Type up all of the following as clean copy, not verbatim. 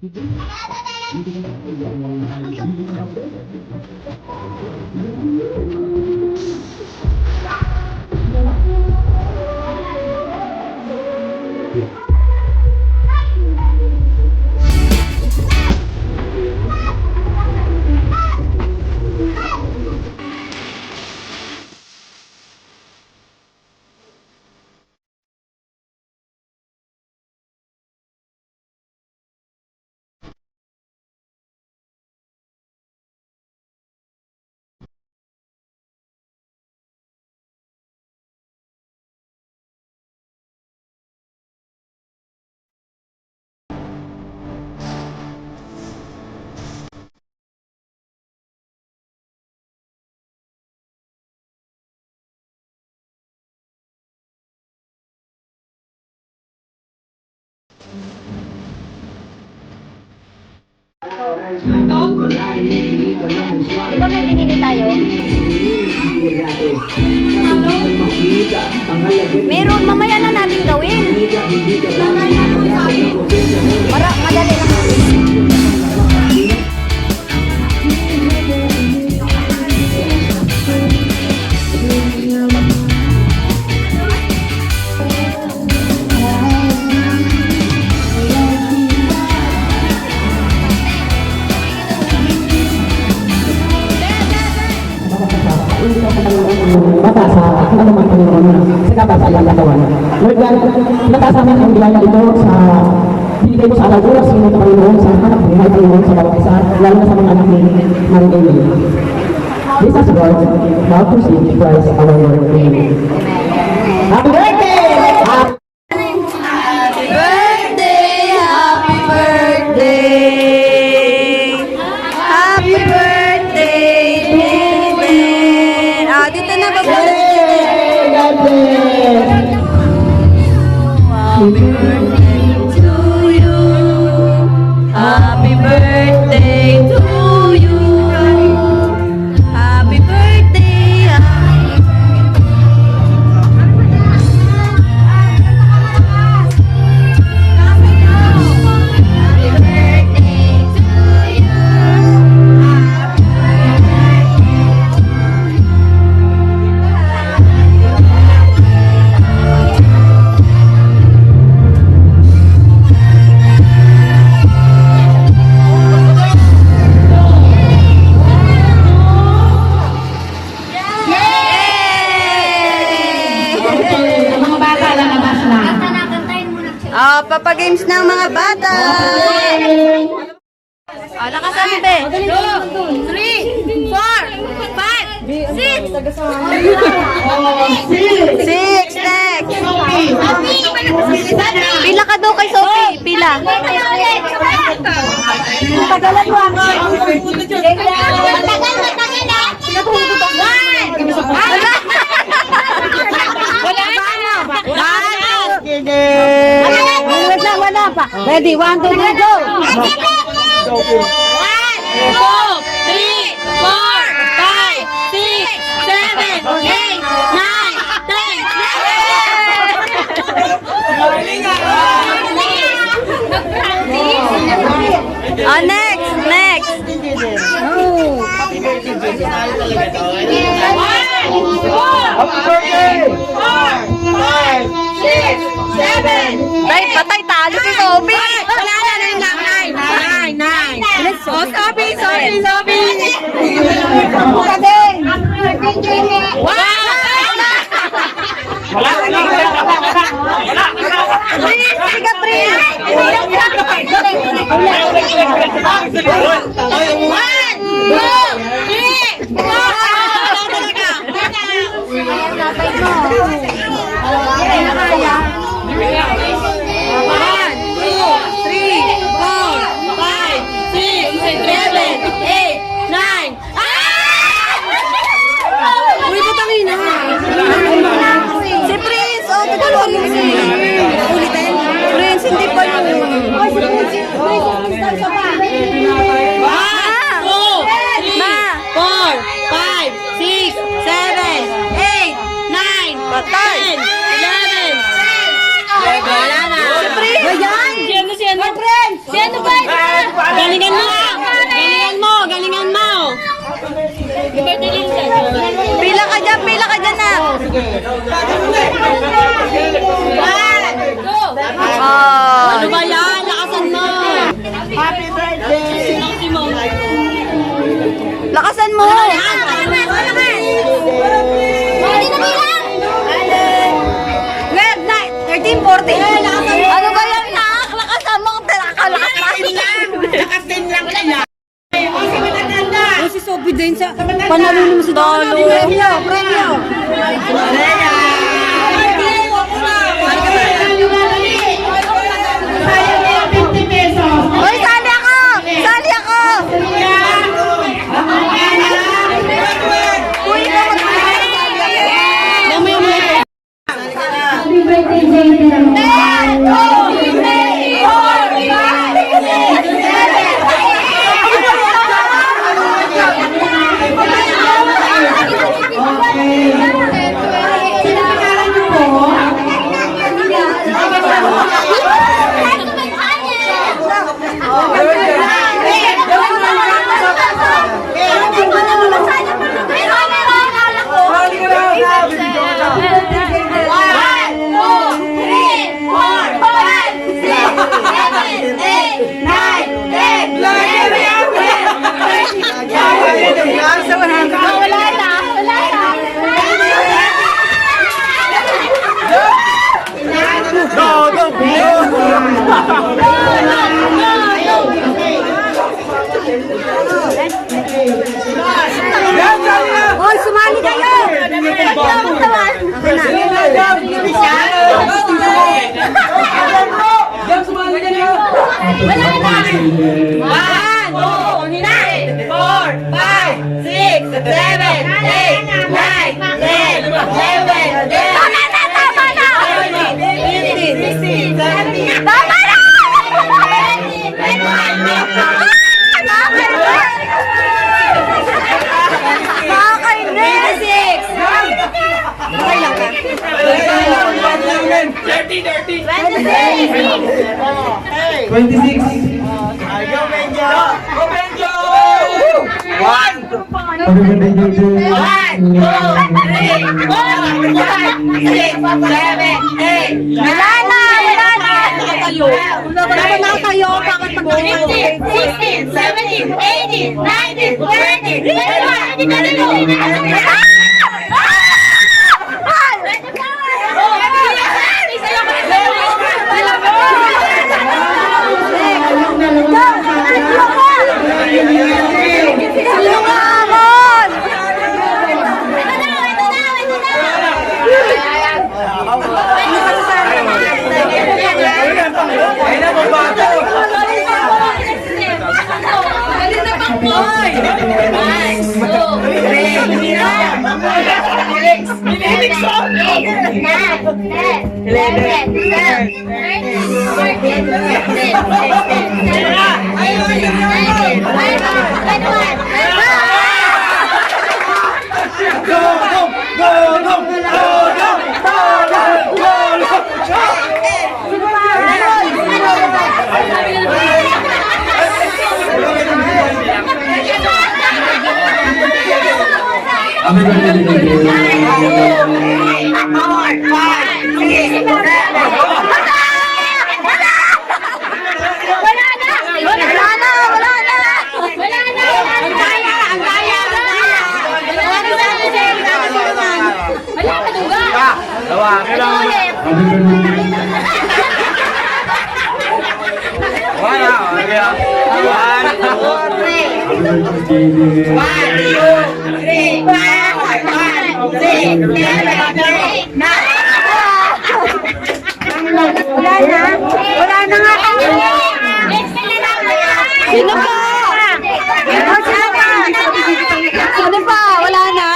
Di ba may binili tayo? Meron, mamaya na natin gawin. Madali lang. Matasa, ano naman Panginoon na sa kapasayan katawan. Lord God, natasa namin ang bilaya ito sa binigay mo sa araw oras ng Panginoon sa anak buhay Panginoon sa bawat isa, lalo na sa mga anak ni Marie. This is God, now to see Christ our Lord. Amen. Happy birthday! Happy birthday! Happy birthday! Happy birthday, baby! Ah, dito na ba? Happy birthday to you. Happy birthday to you. Happy birthday. Papa Games ng mga bata. Nakasabi be. 2, 3, 4, 5, 6. 6 next. Pila ka daw kay Sophie. Pila. Tagalan mo ako. Wala pa. Ready? 1, 2, 3, go! 1, 2, 3, 4, 5, 6, 7, 8, 9, 10. Next. Oh. Happy birthday. 7. Tay, patay talo si Sophie. Wala na rin lang. 9. Oh, Sophie. Kadeng. Wala. Tiga, 11. Wala na. Siyempre. Sino ba? Galingan mo! Galingan mo! Galingan mo! Pila ka dyan na! Ano ba yan? Lakasan mo! Happy birthday! Lakasan mo! Red night! 13, 14! Ano ba yan, nak? Lakasan mo! Nakatin lang kaya. Si Sophie din sa panalo mo si Dalo. Premyo! Hoy, sali ako! Sali ako! Uy, Happy birthday, Jay. Hoy, sumali kayo! Sino pa? Sino pa? Wala na?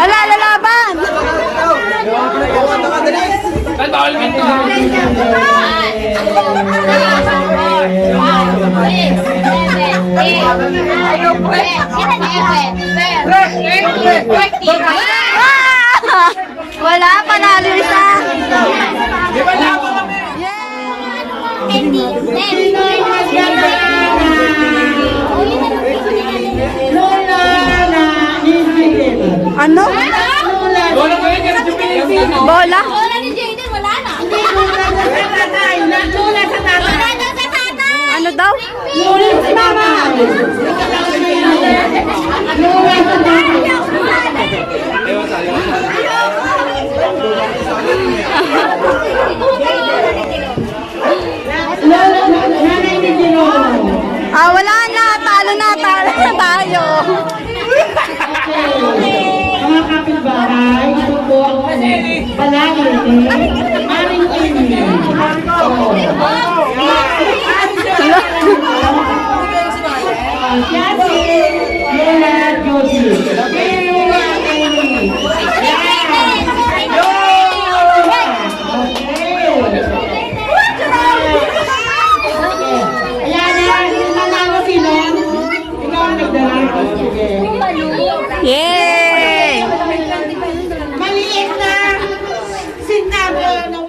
Wala, lalaban! Bawal ka to. Wala, panalo isa. Lola na Israel. Ano? Bola? Lola sa tatay. Ano daw? Lola sa tatay. Lola sa tatay. Lola, nanay ni Jerome. Wala na. Talo na tayo. Mga kapitbahay, ito po ang palangin ni Maring Amy. Yan si Lola Josie. Lola Amy. Ayan na, nanalo si Lon. Ikaw ang nagdala. Sige. Yay! Maliit na sinabi ng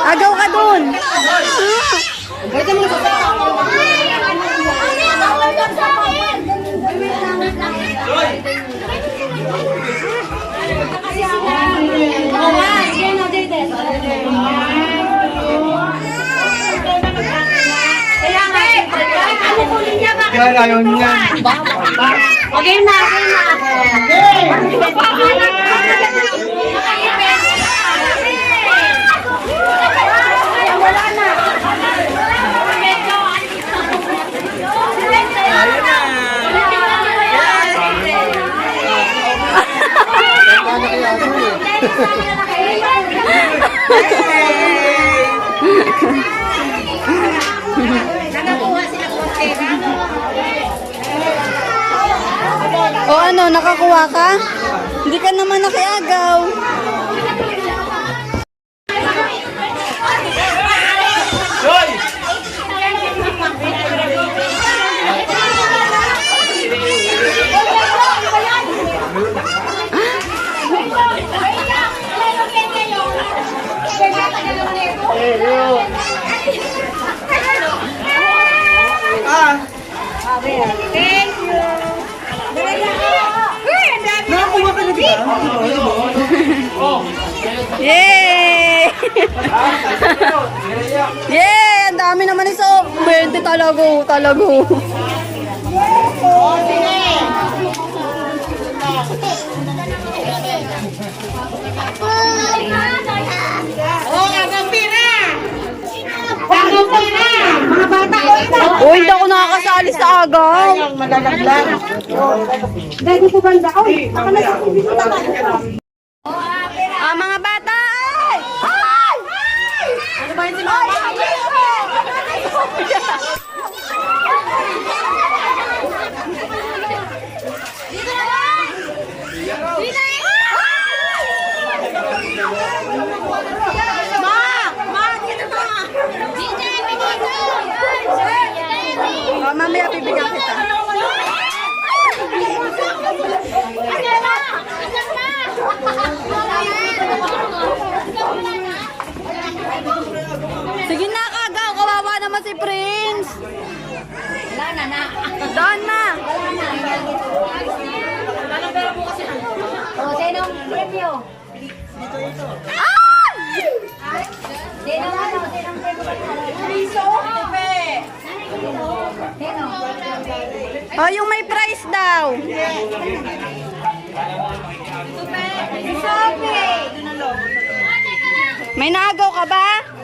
Agaw ka dun. Kaya ayaw niya. Okay na. O ano, nakakuha ka? Hindi ka naman nakiagaw. Yay! Yay! Ang dami naman iso. 20 talago. mga bata. Uy, hindi ako nakakasali sa agaw. Malalaglag. Dahil po banda. Uy, ako na mga bata! Ay! Ay! Ano ba yun si Mama? Dito na lang! Dito na! Ma, dito na! Mamaya bibigyan kita. Sige na, kagaw. Kawawa naman si Prince. Wala na. Doon na. O, sinong premyo? Ah! Sinong premyo? Sino? Oh, yung may prize daw. May naagaw ka ba?